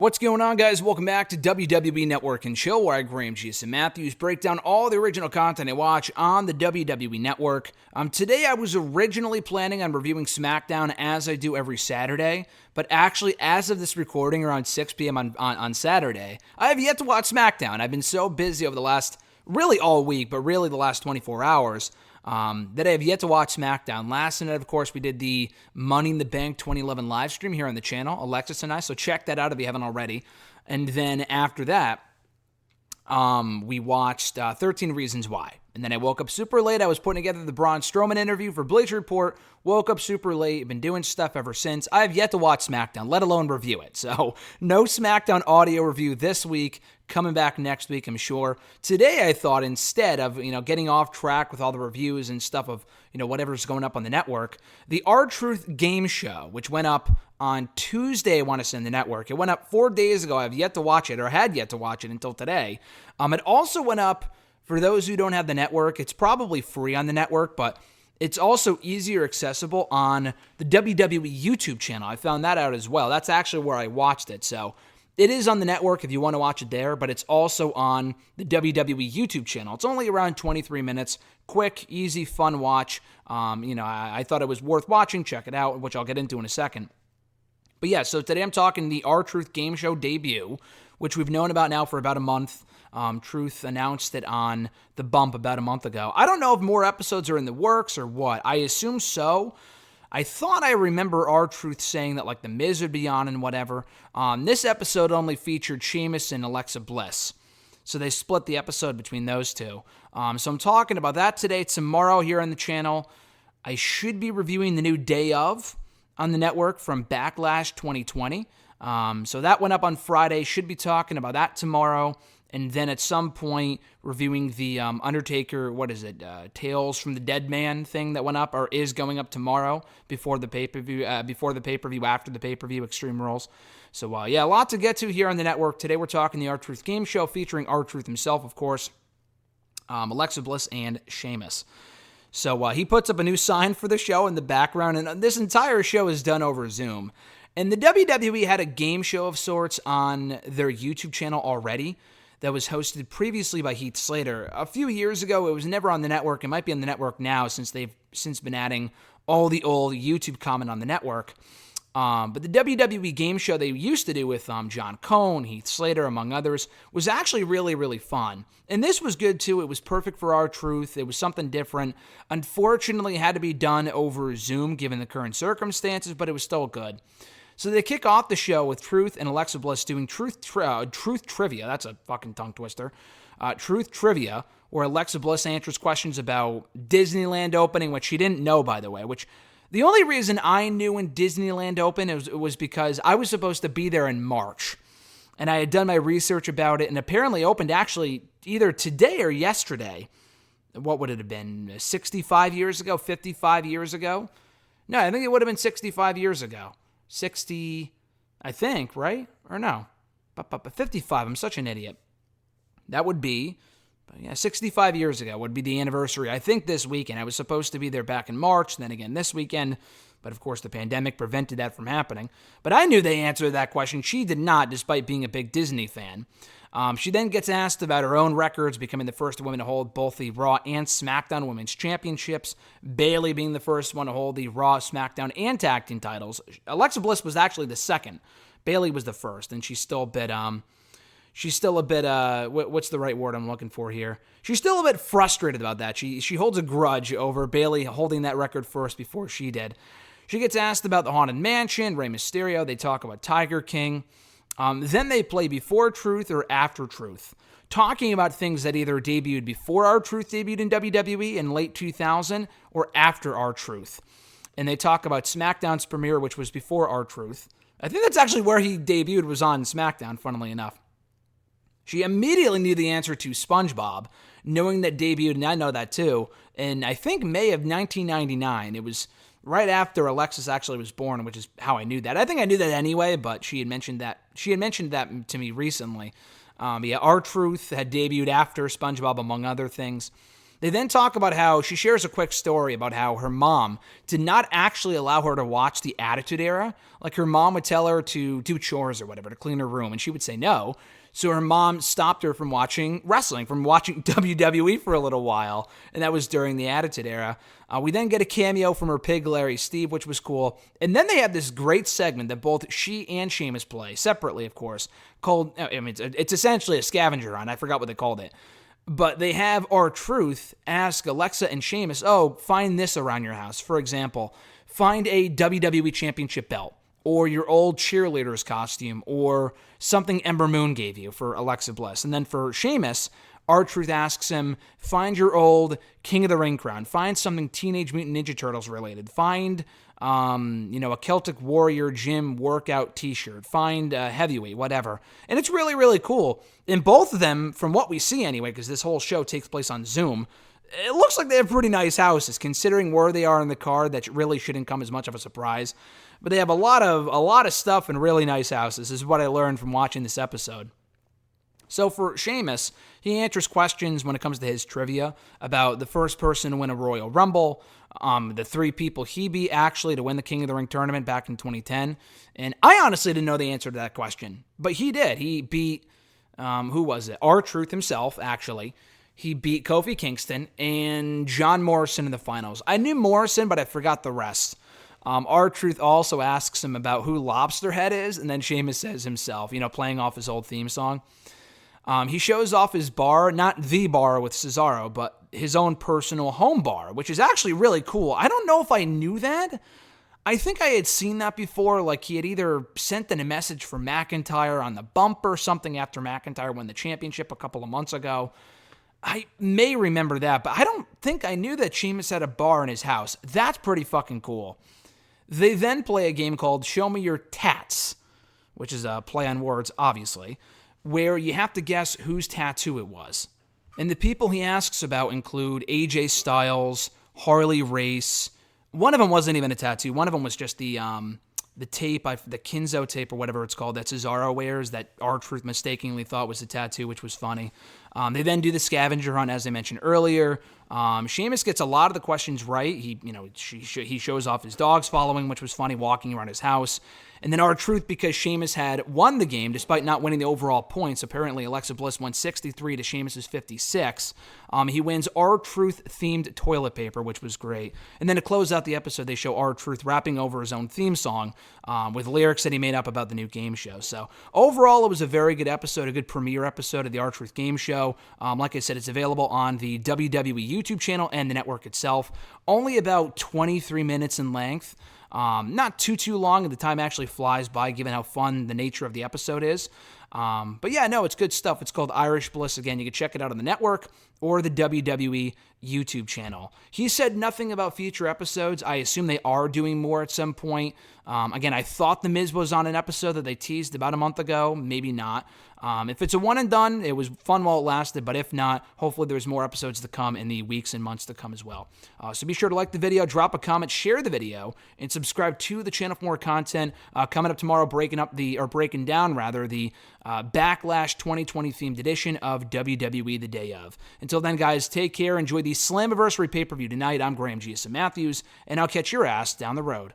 What's going on, guys? Welcome back to WWE Network and Chill, where I, Graham Jason Matthews, break down all the original content I watch on the WWE Network. Today, I was originally planning on reviewing SmackDown as I do every Saturday, but actually, as of this recording around 6 p.m. on Saturday, I have yet to watch SmackDown. I've been so busy over the last, really all week, but really the last 24 hours, that I have yet to watch SmackDown. Last night, of course, we did the Money in the Bank 2011 live stream here on the channel, Alexis and I, so check that out if you haven't already. And then after that, we watched 13 Reasons Why. And then I woke up super late. I was putting together the Braun Strowman interview for Bleacher Report. Woke up super late. Been doing stuff ever since. I have yet to watch SmackDown, let alone review it. So no SmackDown audio review this week. Coming back next week, I'm sure. Today, I thought instead of, getting off track with all the reviews and stuff of, whatever's going up on the network, the R-Truth game show, which went up on Tuesday, I want to say, on the network. It went up 4 days ago. I've yet to watch it, or had yet to watch it until today. It also went up, for those who don't have the network, it's probably free on the network, but it's also easier accessible on the WWE YouTube channel. I found that out as well. That's actually where I watched it, so it is on the network if you want to watch it there, but it's also on the WWE YouTube channel. It's only around 23 minutes. Quick, easy, fun watch. I thought it was worth watching. Check it out, which I'll get into in a second. But yeah, so today I'm talking the R-Truth game show debut, which we've known about now for about a month. Truth announced it on The Bump about a month ago. I don't know if more episodes are in the works or what. I assume so. I thought I remember R-Truth saying that, The Miz would be on and whatever. This episode only featured Sheamus and Alexa Bliss. So they split the episode between those two. So I'm talking about that today. Tomorrow here on the channel, I should be reviewing the new Day Of on the network from Backlash 2020. So that went up on Friday. Should be talking about that tomorrow. And then at some point, reviewing the Undertaker, Tales from the Dead Man thing that went up, or is going up tomorrow before the pay-per-view, after the pay-per-view, Extreme Rules. So, a lot to get to here on the network. Today we're talking the R-Truth game show featuring R-Truth himself, of course, Alexa Bliss, and Sheamus. So he puts up a new sign for the show in the background, and this entire show is done over Zoom. And the WWE had a game show of sorts on their YouTube channel already that was hosted previously by Heath Slater. A few years ago, it was never on the network. It might be on the network now since they've since been adding all the old YouTube comment on the network. But the WWE game show they used to do with John Cone, Heath Slater, among others, was actually really, really fun. And this was good, too. It was perfect for R-Truth. It was something different. Unfortunately, it had to be done over Zoom, given the current circumstances, but it was still good. So they kick off the show with Truth and Alexa Bliss doing Truth Trivia. That's a fucking tongue twister. Truth Trivia, where Alexa Bliss answers questions about Disneyland opening, which she didn't know, by the way, which the only reason I knew when Disneyland opened was because I was supposed to be there in March. And I had done my research about it, and apparently opened actually either today or yesterday. What would it have been? 65 years ago? 55 years ago? No, I think it would have been 65 years ago. 60, I think, right? Or no? 55. I'm such an idiot. That would be, 65 years ago would be the anniversary. I think this weekend. I was supposed to be there back in March, then again this weekend. But of course, the pandemic prevented that from happening. But I knew they answered that question. She did not, despite being a big Disney fan. She then gets asked about her own records, becoming the first woman to hold both the Raw and SmackDown Women's Championships. Bayley being the first one to hold the Raw, SmackDown, and Tag Team titles. Alexa Bliss was actually the second. Bayley was the first, and she's still a bit, what's the right word I'm looking for here? She's still a bit frustrated about that. She holds a grudge over Bayley holding that record first before she did. She gets asked about the Haunted Mansion, Rey Mysterio. They talk about Tiger King. Then they play Before Truth or After Truth, talking about things that either debuted before R-Truth debuted in WWE in late 2000 or after R-Truth. And they talk about SmackDown's premiere, which was before R-Truth. I think that's actually where he debuted, was on SmackDown, funnily enough. She immediately knew the answer to SpongeBob, knowing that debuted, and I know that too, in I think May of 1999. It was right after Alexis actually was born, which is how I knew that. I think I knew that anyway, but she had mentioned that to me recently. R-Truth had debuted after SpongeBob, among other things. They then talk about how she shares a quick story about how her mom did not actually allow her to watch the Attitude Era. Like, her mom would tell her to do chores or whatever, to clean her room, and she would say no. So her mom stopped her from watching wrestling, from watching WWE for a little while, and that was during the Attitude Era. We then get a cameo from her pig, Larry Steve, which was cool. And then they have this great segment that both she and Sheamus play, separately, of course, called, I mean, it's essentially a scavenger hunt. I forgot what they called it. But they have R-Truth ask Alexa and Sheamus, find this around your house. For example, find a WWE Championship belt, or your old cheerleader's costume, or something Ember Moon gave you for Alexa Bliss. And then for Sheamus, R-Truth asks him, find your old King of the Ring crown, find something Teenage Mutant Ninja Turtles related, find a Celtic Warrior gym workout t-shirt, find a heavyweight, whatever. And it's really, really cool. And both of them, from what we see anyway, because this whole show takes place on Zoom, it looks like they have pretty nice houses, considering where they are in the card. That really shouldn't come as much of a surprise. But they have a lot of stuff and really nice houses. This is what I learned from watching this episode. So for Sheamus, he answers questions when it comes to his trivia about the first person to win a Royal Rumble, the 3 people he beat actually to win the King of the Ring tournament back in 2010. And I honestly didn't know the answer to that question, but he did. He beat, who was it? R-Truth himself, actually. He beat Kofi Kingston and John Morrison in the finals. I knew Morrison, but I forgot the rest. R-Truth also asks him about who Lobster Head is, and then Sheamus says himself, playing off his old theme song. He shows off his bar, not the bar with Cesaro, but his own personal home bar, which is actually really cool. I don't know if I knew that. I think I had seen that before, like he had either sent in a message for McIntyre on the bump or something after McIntyre won the championship a couple of months ago. I may remember that, but I don't think I knew that Sheamus had a bar in his house. That's pretty fucking cool. They then play a game called Show Me Your Tats, which is a play on words, obviously, where you have to guess whose tattoo it was. And the people he asks about include AJ Styles, Harley Race. One of them wasn't even a tattoo. One of them was just the tape, the Kinzo tape or whatever it's called that Cesaro wears that R-Truth mistakenly thought was a tattoo, which was funny. They then do the scavenger hunt, as I mentioned earlier. Sheamus gets a lot of the questions right. He shows off his dogs following, which was funny, walking around his house. And then R-Truth, because Sheamus had won the game despite not winning the overall points. Apparently, Alexa Bliss won 63 to Sheamus's 56. He wins R-Truth themed toilet paper, which was great. And then to close out the episode, they show R-Truth rapping over his own theme song with lyrics that he made up about the new game show. So overall, it was a very good episode, a good premiere episode of the R-Truth game show. Like I said, it's available on the WWE YouTube channel and the network itself. Only about 23 minutes in length. Not too long, and the time actually flies by given how fun the nature of the episode is. But yeah, no, it's good stuff. It's called Irish Bliss. Again, you can check it out on the network or the WWE YouTube channel. He said nothing about future episodes. I assume they are doing more at some point. Again, I thought The Miz was on an episode that they teased about a month ago. Maybe not. If it's a one and done, it was fun while it lasted, but if not, hopefully there's more episodes to come in the weeks and months to come as well. So be sure to like the video, drop a comment, share the video, and subscribe to the channel for more content. Coming up tomorrow, breaking down the Backlash 2020 themed edition of WWE The Day Of. Until then, guys, take care. Enjoy the Slammiversary pay-per-view tonight. I'm Graham G.S. Matthews, and I'll catch your ass down the road.